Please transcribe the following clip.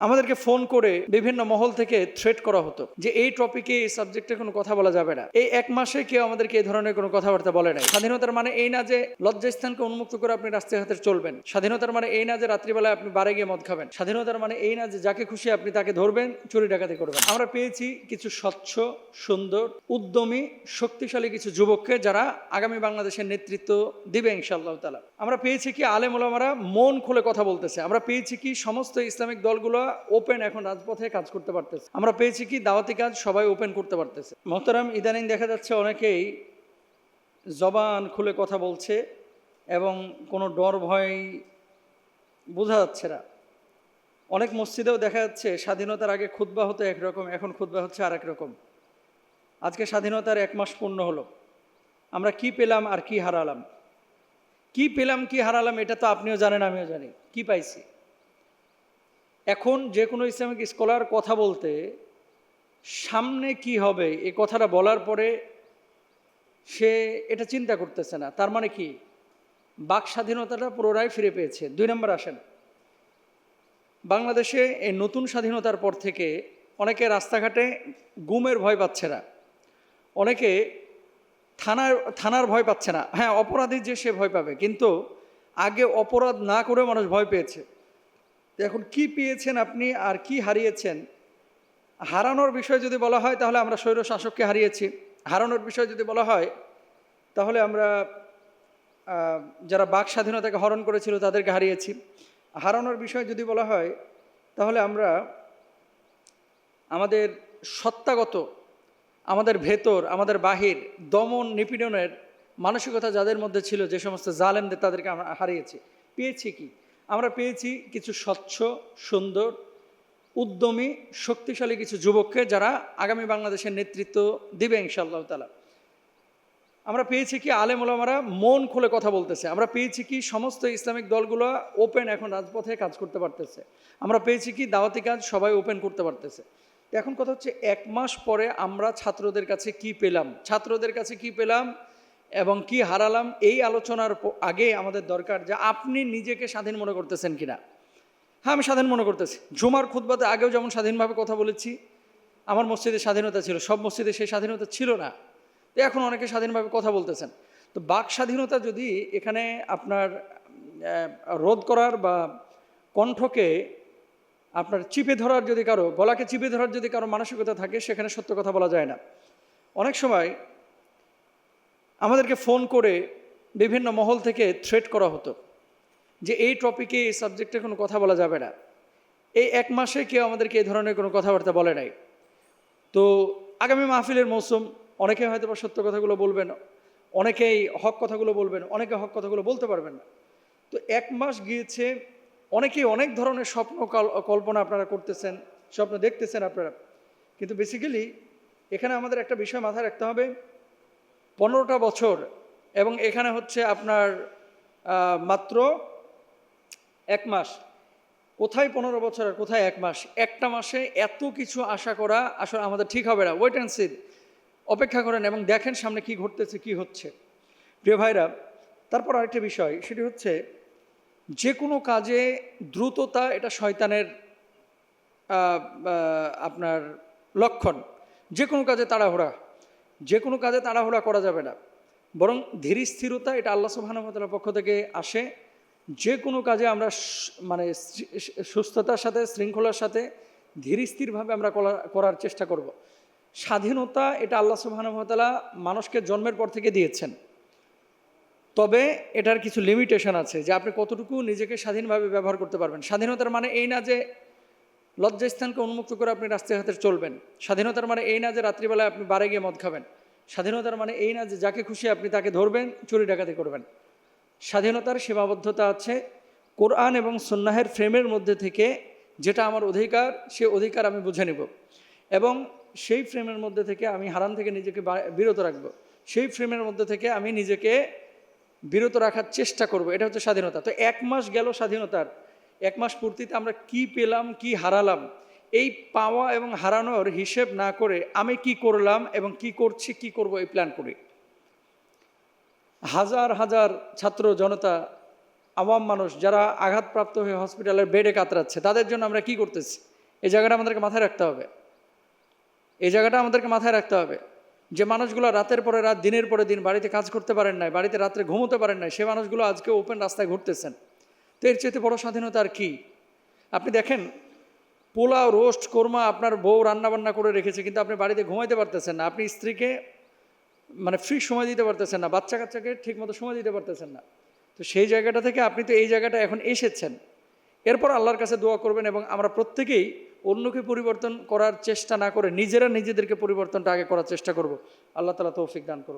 আমাদেরকে ফোন করে বিভিন্ন মহল থেকে থ্রেট করা হতো যে এই টপিকে এই সাবজেক্টে কোনো কথা বলা যাবে না। এই এক মাসে কেউ আমাদেরকে এই ধরনের কোনো কথাবার্তা বলে নাই। স্বাধীনতার মানে এই না যে লজ্জাস্থানকে উন্মুক্ত করে আপনি রাস্তায় হাতে চলবেন। স্বাধীনতার মানে এই না যে রাত্রিবেলায় আপনি বারে গিয়ে মদ খাবেন। স্বাধীনতার মানে এই না যে যাকে খুশি আপনি তাকে ধরবেন, চুরি ডাকাতি করবেন। আমরা পেয়েছি কিছু স্বচ্ছ, সুন্দর, উদ্যমী, শক্তিশালী কিছু যুবককে যারা আগামী বাংলাদেশের নেতৃত্ব দিবে ইনশাআল্লাহ তাআলা। আমরা পেয়েছি কি আলেম ওলামারা মন খুলে কথা বলতেছে। আমরা পেয়েছি কি সমস্ত ইসলামিক দলগুলো ওপেন এখন রাজপথে কাজ করতে পারতেছে। আমরা পেয়েছি কি দাওয়াতি কাজ সবাই ওপেন করতে পারতেছে। মোহতারাম, ইদানিং দেখা যাচ্ছে অনেকেই জবান খুলে কথা বলছে এবং কোনো ডর ভয় বোঝা যাচ্ছে না। অনেক মসজিদেও দেখা যাচ্ছে স্বাধীনতার আগে খুতবা হতো একরকম, এখন খুতবা হচ্ছে আর এক রকম। আজকে স্বাধীনতার 1 মাস পূর্ণ হলো। আমরা কি পেলাম আর কি হারালাম? কি পেলাম কি হারালাম এটা তো আপনিও জানেন, আমিও জানি। কি পাইছি? এখন যে কোনো ইসলামিক স্কলার কথা বলতে সামনে কি হবে এই কথাটা বলার পরে সে এটা চিন্তা করতেছে না। তার মানে কি বাক স্বাধীনতাটা পুরোটাই ফিরে পেয়েছে। 2 নম্বর আসেন, বাংলাদেশে এই নতুন স্বাধীনতার পর থেকে অনেকে রাস্তাঘাটে গুমের ভয় পাচ্ছে না, অনেকে থানার ভয় পাচ্ছে না। হ্যাঁ, অপরাধী যে সে ভয় পাবে, কিন্তু আগে অপরাধ না করে মানুষ ভয় পেয়েছে। এখন কি পেয়েছেন আপনি আর কি হারিয়েছেন? হারানোর বিষয় যদি বলা হয় তাহলে আমরা স্বৈর শাসককে হারিয়েছি। হারানোর বিষয় যদি বলা হয় তাহলে আমরা যারা বাক স্বাধীনতাকে হরণ করেছিল তাদেরকে হারিয়েছি। হারানোর বিষয় যদি বলা হয় তাহলে আমরা আমাদের সত্তাগত, আমাদের ভেতর, আমাদের বাহির দমন নিপীড়নের মানসিকতা যাদের মধ্যে ছিল, যে সমস্ত জালেমদের, তাদেরকে আমরা হারিয়েছি। পেয়েছি কি? আমরা পেয়েছি কিছু স্বচ্ছ, সুন্দর, উদ্যমী, শক্তিশালী কিছু যুবককে যারা আগামী বাংলাদেশের নেতৃত্ব দিবে ইনশাআল্লাহ তাআলা। আমরা পেয়েছি কি আলেম ওলামারা মন খুলে কথা বলতেছে। আমরা পেয়েছি কি সমস্ত ইসলামিক দলগুলো ওপেন এখন রাজপথে কাজ করতে পারতেছে। আমরা পেয়েছি কি দাওয়াতি কাজ সবাই ওপেন করতে পারতেছে। এখন কথা হচ্ছে 1 মাস পরে আমরা ছাত্রদের কাছে কি পেলাম, ছাত্রদের কাছে কি পেলাম এবং কি হারালাম, এই আলোচনার আগে আমাদের দরকার যে আপনি নিজেকে স্বাধীন মনে করতেছেন কিনা। হ্যাঁ, আমি স্বাধীন মনে করতেছি। জুমার খুতবাতে আগেও যেমন স্বাধীনভাবে কথা বলেছি, আমার মসজিদে স্বাধীনতা ছিল, সব মসজিদে সেই স্বাধীনতা ছিল না। তো এখন অনেকে স্বাধীনভাবে কথা বলতেছেন। তো বাক স্বাধীনতা যদি এখানে আপনার রোধ করার বা কণ্ঠকে আপনার চিপে ধরার, যদি কারো গলাকে চিপে ধরার যদি কারো মানসিকতা থাকে, সেখানে সত্য কথা বলা যায় না। অনেক সময় আমাদেরকে ফোন করে বিভিন্ন মহল থেকে থ্রেট করা হতো যে এই টপিকে এই সাবজেক্টে কোনো কথা বলা যাবে না। এই 1 মাসে কেউ আমাদেরকে এই ধরনের কোনো কথাবার্তা বলে নাই। তো আগামী মাহফিলের মৌসুম, অনেকে হয়তো বা সত্য কথাগুলো বলবেন, অনেকেই হক কথাগুলো বলবেন, অনেকে হক কথাগুলো বলতে পারবেন না। তো 1 মাস গিয়েছে, অনেকেই অনেক ধরনের স্বপ্ন কল্পনা আপনারা করতেছেন, স্বপ্ন দেখতেছেন আপনারা। কিন্তু বেসিক্যালি এখানে আমাদের একটা বিষয় মাথায় রাখতে হবে, 15টা বছর এবং এখানে হচ্ছে আপনার মাত্র 1 মাস। কোথায় 15 বছর আর কোথায় 1 মাস? একটা মাসে এত কিছু আশা করা আসলে আমাদের ঠিক হবে না। ওয়েট অ্যান্ড সি, অপেক্ষা করেন এবং দেখেন সামনে কি ঘটতেছে, কি হচ্ছে। প্রিয় ভাইরা, তারপর আরেকটা বিষয়, সেটি হচ্ছে যে কোনো কাজে দ্রুততা এটা শয়তানের আপনার লক্ষণ। যে কোনো কাজে তাড়াহুড়া করা যাবে না, বরং ধীর স্থিরতা, এটা আল্লাহ সুবহানাহু ওয়া তাআলার পক্ষ থেকে আসে। যে কোনো কাজে আমরা মানে সুস্থতার সাথে, শৃঙ্খলার সাথে, ধীর স্থিরভাবে আমরা করার চেষ্টা করব। স্বাধীনতা এটা আল্লাহ সুবহানাহু ওয়া তাআলা মানুষকে জন্মের পর থেকে দিয়েছেন, তবে এটার কিছু লিমিটেশন আছে যে আপনি কতটুকু নিজেকে স্বাধীনভাবে ব্যবহার করতে পারবেন। স্বাধীনতার মানে এই না যে লজ্জাস্থানকে উন্মুক্ত করে আপনি রাস্তায় হাতে চলবেন। স্বাধীনতার মানে এই না যে রাত্রিবেলায় আপনি বারে গিয়ে মদ খাবেন। স্বাধীনতার মানে এই না যে যাকে খুশি আপনি তাকে ধরবেন, চুরি ডাকাতি করবেন। স্বাধীনতার সীমাবদ্ধতা আছে। কোরআন এবং সুন্নাহের ফ্রেমের মধ্যে থেকে যেটা আমার অধিকার, সে অধিকার আমি বুঝে নেব এবং সেই ফ্রেমের মধ্যে থেকে আমি হারাম থেকে নিজেকে বিরত রাখব। সেই ফ্রেমের মধ্যে থেকে আমি নিজেকে বিরত রাখার চেষ্টা করব। এটা হচ্ছে স্বাধীনতা। তো 1 মাস গেল স্বাধীনতার, 1 মাস পূর্তিতে আমরা কি পেলাম, কি হারালাম, এই পাওয়া এবং হারানোর হিসেব না করে আমি কি করলাম এবং কি করছি, কি করব, এই প্ল্যান করি। হাজার হাজার ছাত্র জনতা আওয়াম মানুষ যারা আঘাতপ্রাপ্ত হয়ে হসপিটালের বেডে কাতরাচ্ছে, তাদের জন্য আমরা কি করতেছি? এই জায়গাটা আমাদেরকে মাথায় রাখতে হবে। এই জায়গাটা আমাদেরকে মাথায় রাখতে হবে যে মানুষগুলো রাতের পরে রাত, দিনের পরে দিন বাড়িতে কাজ করতে পারেন নাই, বাড়িতে রাত্রে ঘুমোতে পারেন নাই, সে মানুষগুলো আজকে ওপেন রাস্তায় ঘুরতেছেন। তো এর চেয়ে বড় স্বাধীনতা আর কি? আপনি দেখেন, পোলাও, রোস্ট, কোরমা আপনার বউ রান্নাবান্না করে রেখেছে, কিন্তু আপনি বাড়িতে ঘুমাইতে পারতেছেন না, আপনি স্ত্রীকে মানে ফ্রি সময় দিতে পারতেছেন না, বাচ্চা কাচ্চাকে ঠিক মতো সময় দিতে পারতেছেন না। তো সেই জায়গাটা থেকে আপনি তো এই জায়গাটা এখন এসেছেন, এরপর আল্লাহর কাছে দোয়া করবেন এবং আমরা প্রত্যেকেই অন্যকে পরিবর্তন করার চেষ্টা না করে নিজেরা নিজেদেরকে পরিবর্তনটা আগে করার চেষ্টা করব। আল্লাহ তাআলা তৌফিক দান করুন।